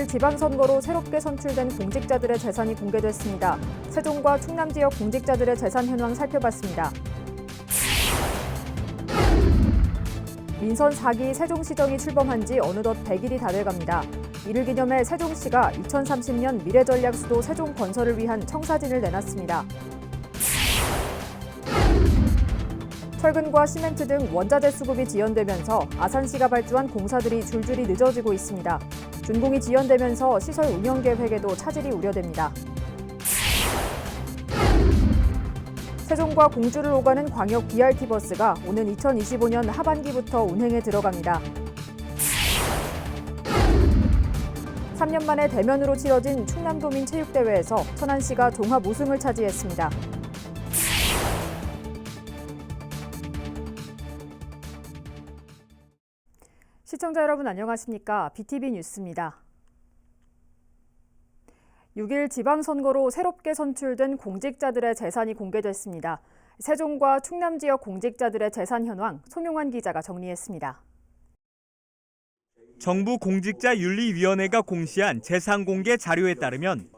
6일 지방선거로 새롭게 선출된 공직자들의 재산이 공개됐습니다. 세종과 충남 지역 공직자들의 재산 현황 살펴봤습니다. 민선 4기 세종시정이 출범한 지 어느덧 100일이 다 돼갑니다. 이를 기념해 세종시가 2030년 미래전략수도 세종 건설을 위한 청사진을 내놨습니다. 철근과 시멘트 등 원자재 수급이 지연되면서 아산시가 발주한 공사들이 줄줄이 늦어지고 있습니다. 준공이 지연되면서 시설 운영 계획에도 차질이 우려됩니다. 세종과 공주를 오가는 광역 BRT 버스가 오는 2025년 하반기부터 운행에 들어갑니다. 3년 만에 대면으로 치러진 충남도민 체육대회에서 천안시가 종합 우승을 차지했습니다. 시청자 여러분 안녕하십니까? BTV 뉴스입니다. 6일 지방선거로 새롭게 선출된 공직자들의 재산이 공개됐습니다. 세종과 충남 지역 공직자들의 재산 현황 송용환 기자가 정리했습니다. 정부 공직자윤리위원회가 공시한 재산 공개 자료에 따르면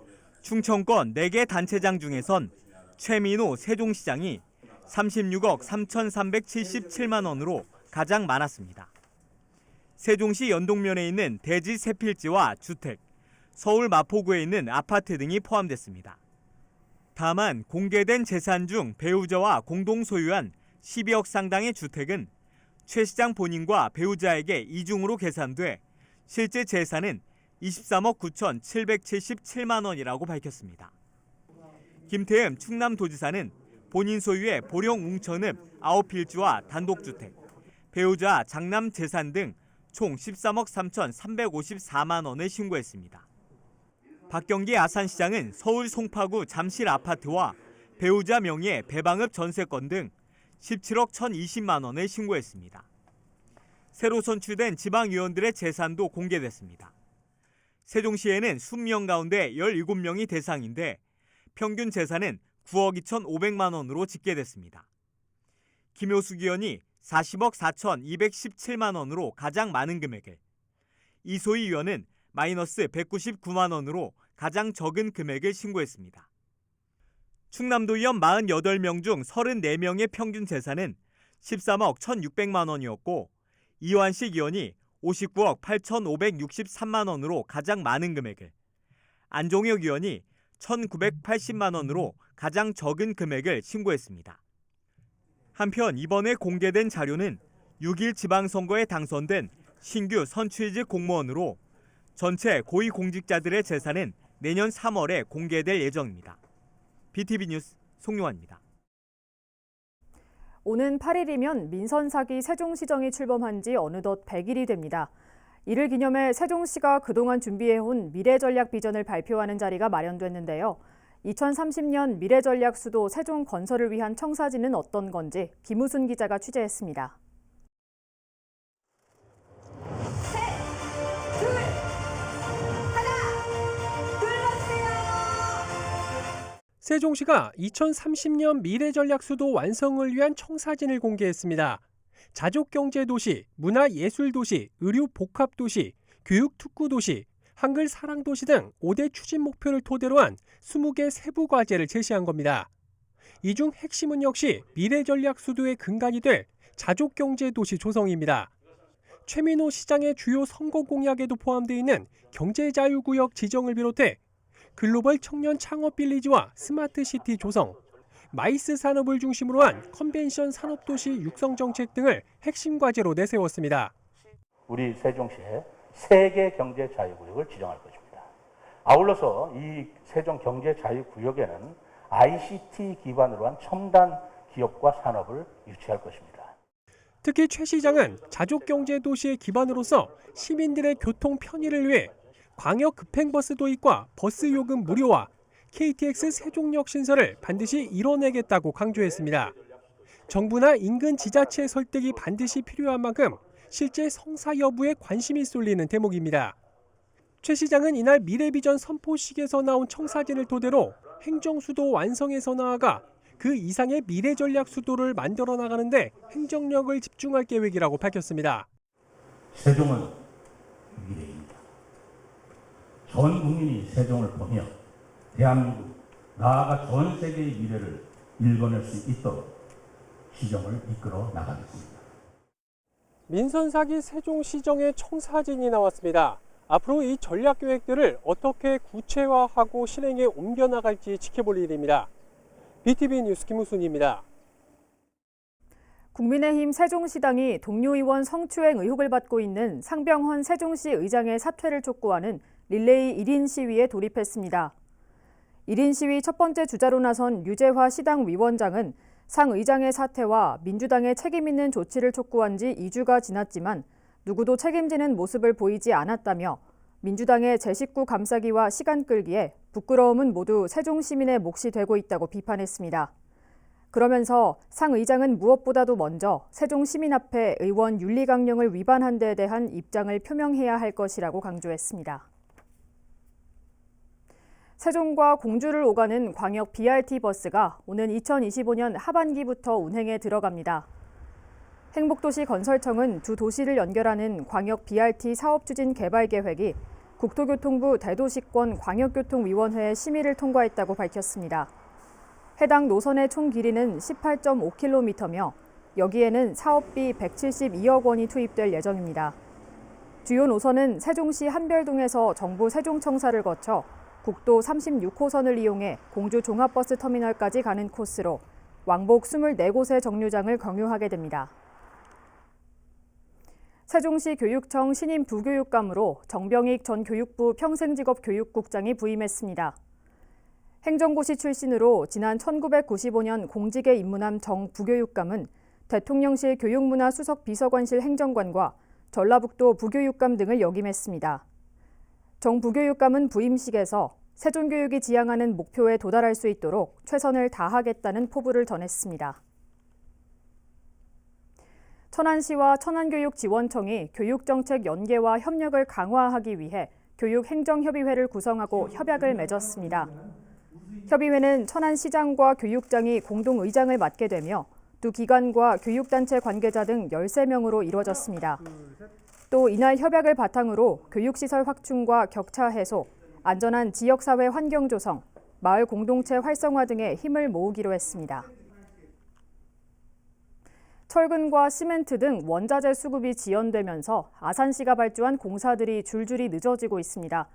충청권 4개 단체장 중에선 최민호 세종시장이 36억 3,377만 원으로 가장 많았습니다. 세종시 연동면에 있는 대지 세필지와 주택, 서울 마포구에 있는 아파트 등이 포함됐습니다. 다만 공개된 재산 중 배우자와 공동 소유한 12억 상당의 주택은 최 시장 본인과 배우자에게 이중으로 계산돼 실제 재산은 23억 9,777만 원이라고 밝혔습니다. 김태흠 충남도지사는 본인 소유의 보령 웅천읍 9필지와 단독주택, 배우자 장남 재산 등 총 13억 3,354만 원을 신고했습니다. 박경기 아산시장은 서울 송파구 잠실 아파트와 배우자 명의의 배방읍 전세권 등 17억 1,020만 원을 신고했습니다. 새로 선출된 지방의원들의 재산도 공개됐습니다. 세종시에는 20명 가운데 17명이 대상인데 평균 재산은 9억 2,500만 원으로 집계됐습니다. 김효숙 의원이 40억 4,217만 원으로 가장 많은 금액을, 이소희 의원은 마이너스 199만 원으로 가장 적은 금액을 신고했습니다. 충남도의원 48명 중 34명의 평균 재산은 13억 1,600만 원이었고 이완식 의원이 59억 8,563만 원으로 가장 많은 금액을, 안종혁 의원이 1,980만 원으로 가장 적은 금액을 신고했습니다. 한편 이번에 공개된 자료는 6일 지방선거에 당선된 신규 선출직 공무원으로 전체 고위공직자들의 재산은 내년 3월에 공개될 예정입니다. BTV 뉴스 송용환입니다. 오는 8일이면 민선 4기 세종시정이 출범한 지 어느덧 100일이 됩니다. 이를 기념해 세종시가 그동안 준비해온 미래전략 비전을 발표하는 자리가 마련됐는데요. 2030년 미래전략 수도 세종 건설을 위한 청사진은 어떤 건지 김우순 기자가 취재했습니다. 세종시가 2030년 미래전략수도 완성을 위한 청사진을 공개했습니다. 자족경제도시, 문화예술도시, 의료복합도시, 교육특구도시, 한글사랑도시 등 5대 추진 목표를 토대로 한 20개 세부 과제를 제시한 겁니다. 이 중 핵심은 역시 미래전략수도의 근간이 될 자족경제도시 조성입니다. 최민호 시장의 주요 선거 공약에도 포함되어 있는 경제자유구역 지정을 비롯해 글로벌 청년 창업 빌리지와 스마트시티 조성, 마이스 산업을 중심으로 한 컨벤션 산업도시 육성 정책 등을 핵심 과제로 내세웠습니다. 우리 세종시에 3개 경제자유구역을 지정할 것입니다. 아울러서 이 세종경제자유구역에는 ICT 기반으로 한 첨단 기업과 산업을 유치할 것입니다. 특히 최 시장은 자족경제도시의 기반으로서 시민들의 교통 편의를 위해 광역 급행버스 도입과 버스 요금 무료화, KTX 세종역 신설을 반드시 이뤄내겠다고 강조했습니다. 정부나 인근 지자체 설득이 반드시 필요한 만큼 실제 성사 여부에 관심이 쏠리는 대목입니다. 최 시장은 이날 미래비전 선포식에서 나온 청사진을 토대로 행정수도 완성에서 나아가 그 이상의 미래전략 수도를 만들어 나가는데 행정력을 집중할 계획이라고 밝혔습니다. 세종은 미래입니다. 전 국민이 세종을 보며 대한민국, 나아가 전 세계의 미래를 일궈낼 수 있도록 시정을 이끌어 나가겠습니다. 민선 사기 세종시정의 청사진이 나왔습니다. 앞으로 이 전략 계획들을 어떻게 구체화하고 실행에 옮겨나갈지 지켜볼 일입니다. BTV 뉴스 김우순입니다. 국민의힘 세종시당이 동료 의원 성추행 의혹을 받고 있는 상병헌 세종시 의장의 사퇴를 촉구하는 릴레이 1인 시위에 돌입했습니다. 1인 시위 첫 번째 주자로 나선 유재화 시당 위원장은 상 의장의 사퇴와 민주당의 책임 있는 조치를 촉구한 지 2주가 지났지만 누구도 책임지는 모습을 보이지 않았다며 민주당의 제 식구 감싸기와 시간 끌기에 부끄러움은 모두 세종 시민의 몫이 되고 있다고 비판했습니다. 그러면서 상 의장은 무엇보다도 먼저 세종 시민 앞에 의원 윤리 강령을 위반한 데에 대한 입장을 표명해야 할 것이라고 강조했습니다. 세종과 공주를 오가는 광역 BRT 버스가 오는 2025년 하반기부터 운행에 들어갑니다. 행복도시 건설청은 두 도시를 연결하는 광역 BRT 사업 추진 개발 계획이 국토교통부 대도시권 광역교통위원회의 심의를 통과했다고 밝혔습니다. 해당 노선의 총 길이는 18.5km며 여기에는 사업비 172억 원이 투입될 예정입니다. 주요 노선은 세종시 한별동에서 정부 세종청사를 거쳐 국도 36호선을 이용해 공주 종합버스 터미널까지 가는 코스로 왕복 24곳의 정류장을 경유하게 됩니다. 세종시 교육청 신임 부교육감으로 정병익 전 교육부 평생직업교육국장이 부임했습니다. 행정고시 출신으로 지난 1995년 공직에 입문한 정 부교육감은 대통령실 교육문화수석 비서관실 행정관과 전라북도 부교육감 등을 역임했습니다. 정 부교육감은 부임식에서 세종교육이 지향하는 목표에 도달할 수 있도록 최선을 다하겠다는 포부를 전했습니다. 천안시와 천안교육지원청이 교육정책 연계와 협력을 강화하기 위해 교육행정협의회를 구성하고 협약을 맺었습니다. 협의회는 천안시장과 교육장이 공동의장을 맡게 되며 두 기관과 교육단체 관계자 등 13명으로 이루어졌습니다. 또 이날 협약을 바탕으로 교육시설 확충과 격차 해소, 안전한 지역사회 환경 조성, 마을 공동체 활성화 등에 힘을 모으기로 했습니다. 철근과 시멘트 등 원자재 수급이 지연되면서 아산시가 발주한 공사들이 줄줄이 늦어지고 있습니다.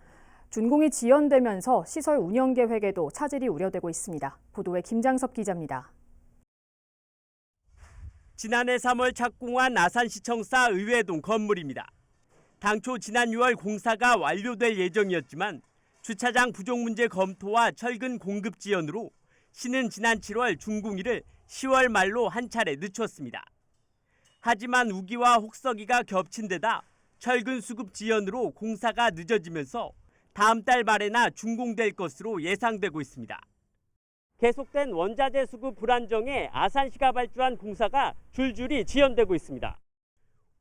준공이 지연되면서 시설 운영 계획에도 차질이 우려되고 있습니다. 보도에 김장섭 기자입니다. 지난해 3월 착공한 아산시청사 의회동 건물입니다. 당초 지난 6월 공사가 완료될 예정이었지만 주차장 부족 문제 검토와 철근 공급 지연으로 시는 지난 7월 준공일을 10월 말로 한 차례 늦췄습니다. 하지만 우기와 혹서기가 겹친 데다 철근 수급 지연으로 공사가 늦어지면서 다음 달 말에나 준공될 것으로 예상되고 있습니다. 계속된 원자재 수급 불안정에 아산시가 발주한 공사가 줄줄이 지연되고 있습니다.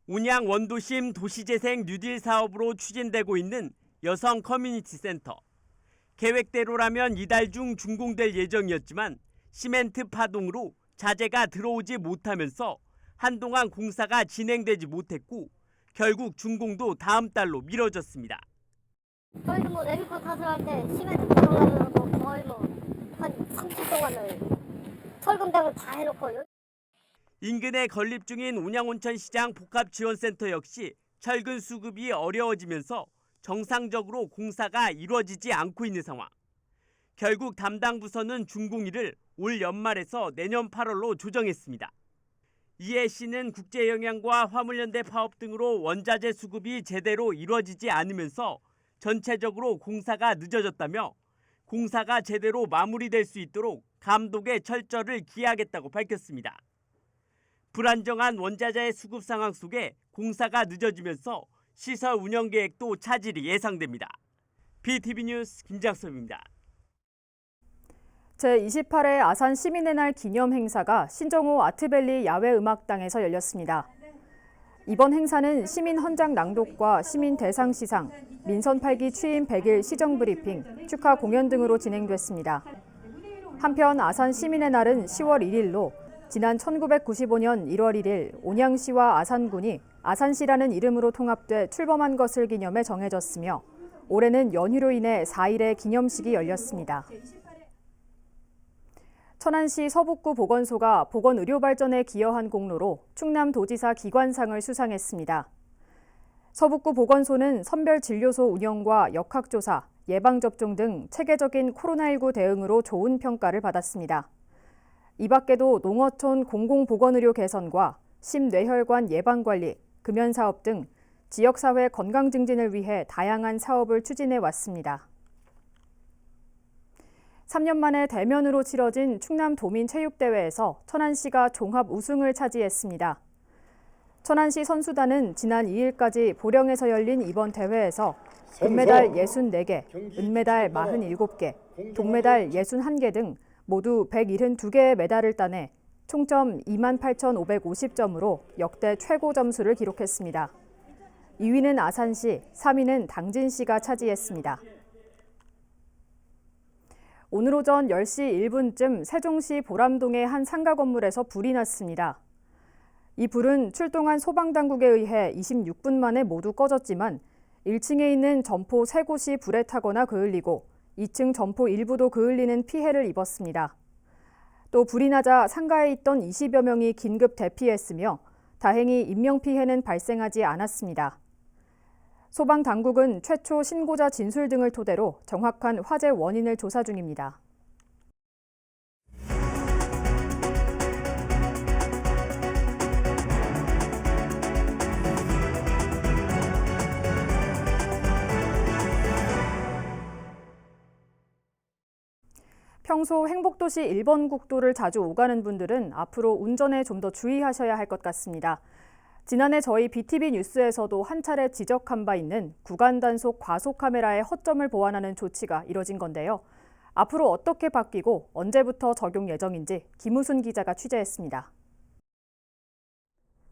운양 원도심 도시재생 뉴딜 사업으로 추진되고 있는 여성 커뮤니티 센터. 계획대로라면 이달 중 준공될 예정이었지만 시멘트 파동으로 자재가 들어오지 못하면서 한동안 공사가 진행되지 못했고 결국 준공도 다음 달로 미뤄졌습니다. 저희도 레미코 타설할 때 시멘트 들어가면 거의 한 30 동안을 철근백을 다 해놓고. 인근에 건립 중인 운양온천시장 복합지원센터 역시 철근 수급이 어려워지면서 정상적으로 공사가 이루어지지 않고 있는 상황. 결국 담당 부서는 준공일을 올 연말에서 내년 8월로 조정했습니다. 이에 시는 국제영양과 화물연대 파업 등으로 원자재 수급이 제대로 이루어지지 않으면서 전체적으로 공사가 늦어졌다며 공사가 제대로 마무리될 수 있도록 감독의 철저를 기하겠다고 밝혔습니다. 불안정한 원자재 수급 상황 속에 공사가 늦어지면서 시설 운영 계획도 차질이 예상됩니다. BTV 뉴스 김장섭입니다. 제28회 아산 시민의 날 기념 행사가 신정호 아트밸리 야외음악당에서 열렸습니다. 이번 행사는 시민 헌장 낭독과 시민 대상 시상, 민선 8기 취임 100일 시정 브리핑, 축하 공연 등으로 진행됐습니다. 한편 아산 시민의 날은 10월 1일로 지난 1995년 1월 1일 온양시와 아산군이 아산시라는 이름으로 통합돼 출범한 것을 기념해 정해졌으며 올해는 연휴로 인해 4일의 기념식이 열렸습니다. 천안시 서북구 보건소가 보건의료 발전에 기여한 공로로 충남도지사 기관상을 수상했습니다. 서북구 보건소는 선별진료소 운영과 역학조사, 예방접종 등 체계적인 코로나19 대응으로 좋은 평가를 받았습니다. 이 밖에도 농어촌 공공보건의료 개선과 심뇌혈관 예방관리, 금연사업 등 지역사회 건강 증진을 위해 다양한 사업을 추진해 왔습니다. 3년 만에 대면으로 치러진 충남도민체육대회에서 천안시가 종합 우승을 차지했습니다. 천안시 선수단은 지난 2일까지 보령에서 열린 이번 대회에서 금메달 64개, 은메달 47개, 동메달 61개 등 모두 172개의 메달을 따내 총점 28,550점으로 역대 최고 점수를 기록했습니다. 2위는 아산시, 3위는 당진시가 차지했습니다. 오늘 오전 10시 1분쯤 세종시 보람동의 한 상가 건물에서 불이 났습니다. 이 불은 출동한 소방당국에 의해 26분 만에 모두 꺼졌지만 1층에 있는 점포 3곳이 불에 타거나 그을리고 2층 점포 일부도 그을리는 피해를 입었습니다. 또 불이 나자 상가에 있던 20여 명이 긴급 대피했으며 다행히 인명피해는 발생하지 않았습니다. 소방당국은 최초 신고자 진술 등을 토대로 정확한 화재 원인을 조사 중입니다. 평소 행복도시 1번 국도를 자주 오가는 분들은 앞으로 운전에 좀 더 주의하셔야 할 것 같습니다. 지난해 저희 BTV 뉴스에서도 한 차례 지적한 바 있는 구간 단속 과속 카메라의 허점을 보완하는 조치가 이뤄진 건데요. 앞으로 어떻게 바뀌고 언제부터 적용 예정인지 김우순 기자가 취재했습니다.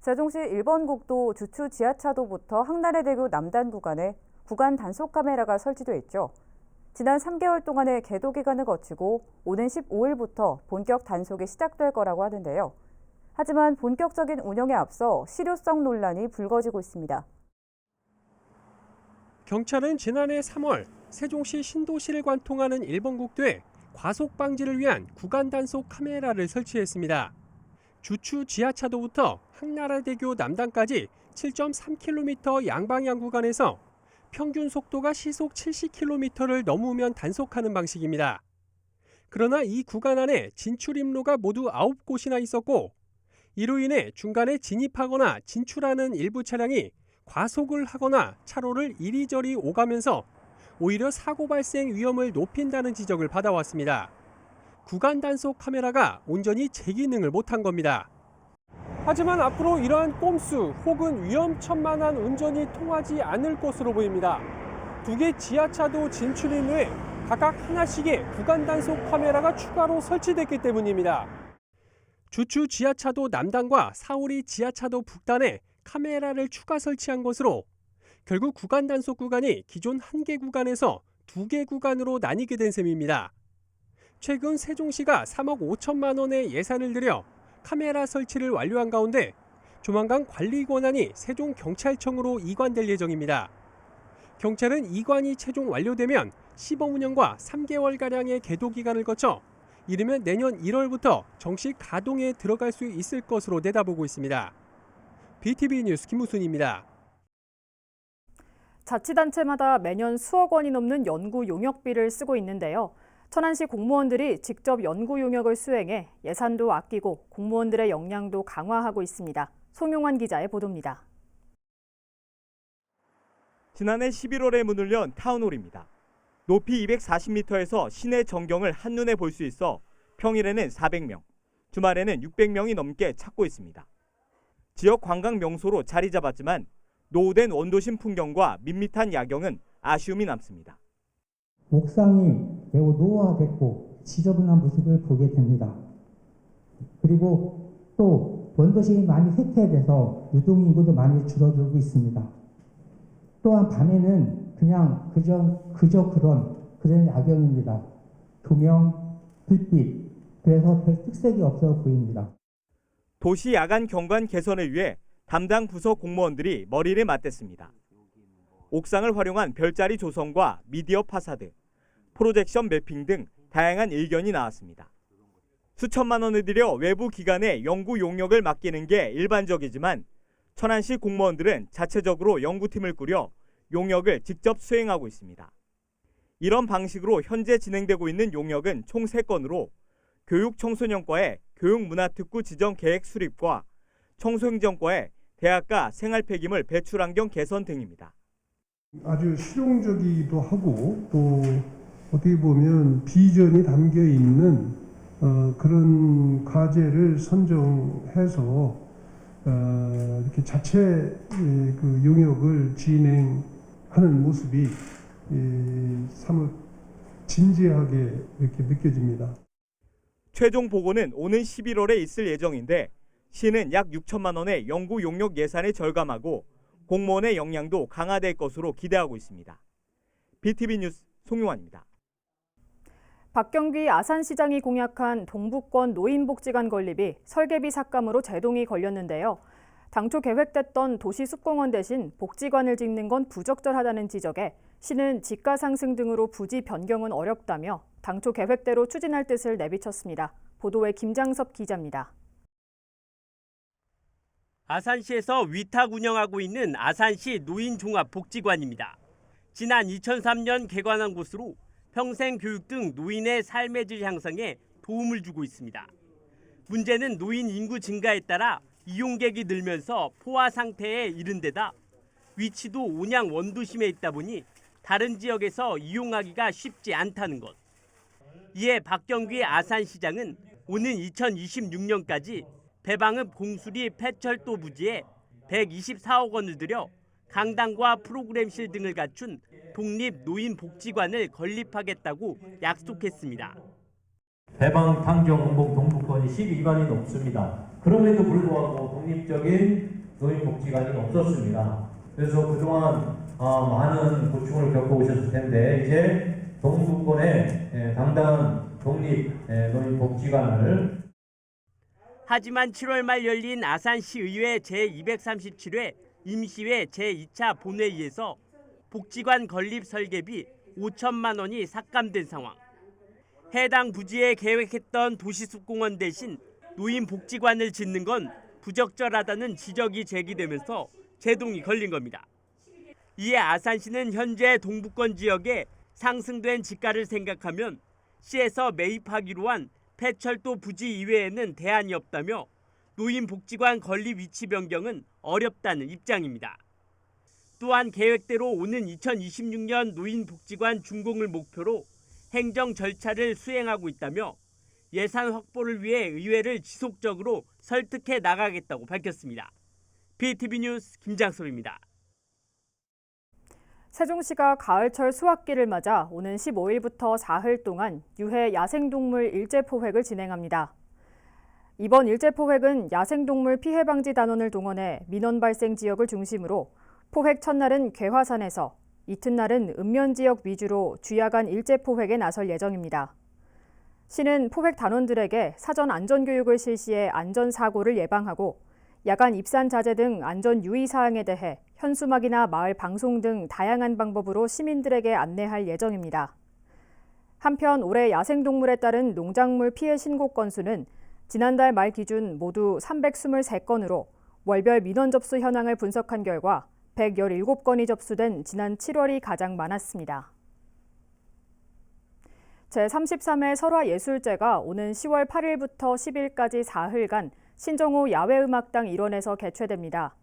세종시 1번 국도 주추 지하차도부터 항나래대교 남단 구간에 구간 단속 카메라가 설치돼 있죠. 지난 3개월 동안의 계도 기간을 거치고 오는 15일부터 본격 단속이 시작될 거라고 하는데요. 하지만 본격적인 운영에 앞서 실효성 논란이 불거지고 있습니다. 경찰은 지난해 3월 세종시 신도시를 관통하는 1번 국도에 과속 방지를 위한 구간 단속 카메라를 설치했습니다. 주추 지하차도부터 항나라대교 남단까지 7.3km 양방향 구간에서 평균 속도가 시속 70km를 넘으면 단속하는 방식입니다. 그러나 이 구간 안에 진출입로가 모두 9곳이나 있었고 이로 인해 중간에 진입하거나 진출하는 일부 차량이 과속을 하거나 차로를 이리저리 오가면서 오히려 사고 발생 위험을 높인다는 지적을 받아왔습니다. 구간 단속 카메라가 온전히 제 기능을 못한 겁니다. 하지만 앞으로 이러한 꼼수 혹은 위험천만한 운전이 통하지 않을 것으로 보입니다. 2개 지하차도 진출입로에 각각 하나씩의 구간 단속 카메라가 추가로 설치됐기 때문입니다. 주추 지하차도 남단과 사오리 지하차도 북단에 카메라를 추가 설치한 것으로 결국 구간 단속 구간이 기존 1개 구간에서 2개 구간으로 나뉘게 된 셈입니다. 최근 세종시가 3억 5천만 원의 예산을 들여 카메라 설치를 완료한 가운데 조만간 관리 권한이 세종경찰청으로 이관될 예정입니다. 경찰은 이관이 최종 완료되면 시범 운영과 3개월가량의 계도 기간을 거쳐 이르면 내년 1월부터 정식 가동에 들어갈 수 있을 것으로 내다보고 있습니다. BTV 뉴스 김우순입니다. 자치단체마다 매년 수억 원이 넘는 연구 용역비를 쓰고 있는데요. 천안시 공무원들이 직접 연구 용역을 수행해 예산도 아끼고 공무원들의 역량도 강화하고 있습니다. 송용환 기자의 보도입니다. 지난해 11월에 문을 연 타운홀입니다. 높이 240m에서 시내 전경을 한눈에 볼 수 있어 평일에는 400명, 주말에는 600명이 넘게 찾고 있습니다. 지역 관광 명소로 자리 잡았지만 노후된 원도심 풍경과 밋밋한 야경은 아쉬움이 남습니다. 옥상이 매우 노후화됐고 지저분한 모습을 보게 됩니다. 그리고 또 원도심이 많이 쇠퇴돼서 유동인구도 많이 줄어들고 있습니다. 또한 밤에는 그냥 그저 그런 야경입니다. 조명, 불빛, 그래서 별 특색이 없어 보입니다. 도시 야간 경관 개선을 위해 담당 부서 공무원들이 머리를 맞댔습니다. 옥상을 활용한 별자리 조성과 미디어 파사드, 프로젝션 매핑 등 다양한 의견이 나왔습니다. 수천만 원을 들여 외부 기관에 연구 용역을 맡기는 게 일반적이지만 천안시 공무원들은 자체적으로 연구팀을 꾸려 용역을 직접 수행하고 있습니다. 이런 방식으로 현재 진행되고 있는 용역은 총 3건으로 교육청소년과의 교육문화특구 지정 계획 수립과 청소행정과의 대학가 생활폐기물 배출 환경 개선 등입니다. 아주 실용적이기도 하고 또 어떻게 보면 비전이 담겨 있는 그런 과제를 선정해서 이렇게 자체 그 용역을 진행하는 모습이 사뭇 진지하게 이렇게 느껴집니다. 최종 보고는 오는 11월에 있을 예정인데 시는 약 6천만 원의 연구 용역 예산을 절감하고 공무원의 역량도 강화될 것으로 기대하고 있습니다. BTV 뉴스 송용환입니다. 박경귀 아산시장이 공약한 동북권 노인복지관 건립이 설계비 삭감으로 제동이 걸렸는데요. 당초 계획됐던 도시숲공원 대신 복지관을 짓는 건 부적절하다는 지적에 시는 지가 상승 등으로 부지 변경은 어렵다며 당초 계획대로 추진할 뜻을 내비쳤습니다. 보도에 김장섭 기자입니다. 아산시에서 위탁 운영하고 있는 아산시 노인종합복지관입니다. 지난 2003년 개관한 곳으로 평생 교육 등 노인의 삶의 질 향상에 도움을 주고 있습니다. 문제는 노인 인구 증가에 따라 이용객이 늘면서 포화 상태에 이른 데다 위치도 온양 원도심에 있다 보니 다른 지역에서 이용하기가 쉽지 않다는 것. 이에 박경귀 아산시장은 오는 2026년까지 배방읍 공수리 폐철도 부지에 124억 원을 들여 강당과 프로그램실 등을 갖춘 독립노인복지관을 건립하겠다고 약속했습니다. 배방 당정 공복 동북권이 12만이 넘습니다. 그럼에도 불구하고 독립적인 노인복지관이 없었습니다. 그래서 그동안 많은 고충을 겪어오셨을 텐데 이제 동북권에 당당한 독립 노인복지관을 하지만 7월 말 열린 아산시의회 제237회 임시회 제2차 본회의에서 복지관 건립 설계비 5천만 원이 삭감된 상황. 해당 부지에 계획했던 도시숲공원 대신 노인복지관을 짓는 건 부적절하다는 지적이 제기되면서 제동이 걸린 겁니다. 이에 아산시는 현재 동북권 지역에 상승된 지가를 생각하면 시에서 매입하기로 한 폐철도 부지 이외에는 대안이 없다며 노인복지관 건립 위치 변경은 어렵다는 입장입니다. 또한 계획대로 오는 2026년 노인복지관 준공을 목표로 행정 절차를 수행하고 있다며 예산 확보를 위해 의회를 지속적으로 설득해 나가겠다고 밝혔습니다. BTV 뉴스 김장섭입니다. 세종시가 가을철 수확기를 맞아 오는 15일부터 사흘 동안 유해 야생동물 일제포획을 진행합니다. 이번 일제포획은 야생동물 피해 방지 단원을 동원해 민원 발생 지역을 중심으로 포획 첫날은 괴화산에서 이튿날은 읍면 지역 위주로 주야간 일제포획에 나설 예정입니다. 시는 포획 단원들에게 사전 안전교육을 실시해 안전사고를 예방하고 야간 입산 자제 등 안전 유의 사항에 대해 현수막이나 마을 방송 등 다양한 방법으로 시민들에게 안내할 예정입니다. 한편 올해 야생동물에 따른 농작물 피해 신고 건수는 지난달 말 기준 모두 323건으로 월별 민원 접수 현황을 분석한 결과 117건이 접수된 지난 7월이 가장 많았습니다. 제33회 설화예술제가 오는 10월 8일부터 10일까지 4흘간 신정호 야외음악당 일원에서 개최됩니다.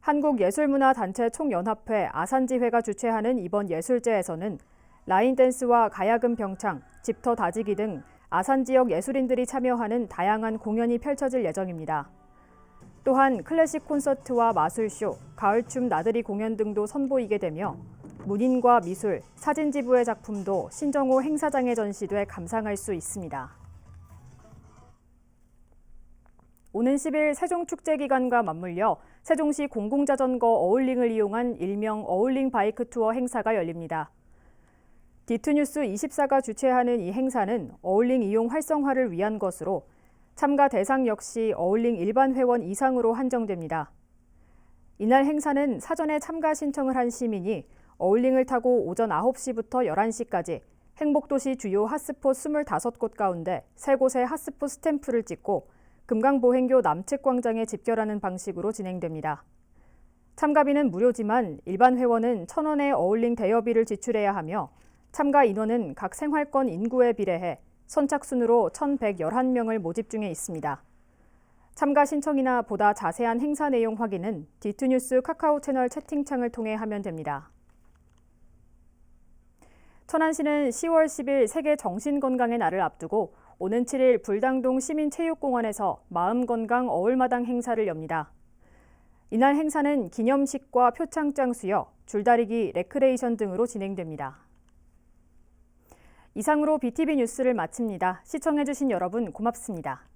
한국예술문화단체 총연합회 아산지회가 주최하는 이번 예술제에서는 라인댄스와 가야금 병창, 집터 다지기 등 아산 지역 예술인들이 참여하는 다양한 공연이 펼쳐질 예정입니다. 또한 클래식 콘서트와 마술쇼, 가을춤 나들이 공연 등도 선보이게 되며 문인과 미술, 사진지부의 작품도 신정호 행사장에 전시돼 감상할 수 있습니다. 오는 10일 세종축제 기간과 맞물려 세종시 공공자전거 어울링을 이용한 일명 어울링 바이크 투어 행사가 열립니다. 디투뉴스 24가 주최하는 이 행사는 어울링 이용 활성화를 위한 것으로 참가 대상 역시 어울링 일반 회원 이상으로 한정됩니다. 이날 행사는 사전에 참가 신청을 한 시민이 어울링을 타고 오전 9시부터 11시까지 행복도시 주요 핫스폿 25곳 가운데 3곳의 핫스폿 스탬프를 찍고 금강보행교 남측광장에 집결하는 방식으로 진행됩니다. 참가비는 무료지만 일반 회원은 1,000원의 어울링 대여비를 지출해야 하며 참가 인원은 각 생활권 인구에 비례해 선착순으로 1,111명을 모집 중에 있습니다. 참가 신청이나 보다 자세한 행사 내용 확인은 D2뉴스 카카오 채널 채팅창을 통해 하면 됩니다. 천안시는 10월 10일 세계 정신건강의 날을 앞두고 오는 7일 불당동 시민체육공원에서 마음건강 어울마당 행사를 엽니다. 이날 행사는 기념식과 표창장 수여, 줄다리기, 레크레이션 등으로 진행됩니다. 이상으로 BTV 뉴스를 마칩니다. 시청해주신 여러분 고맙습니다.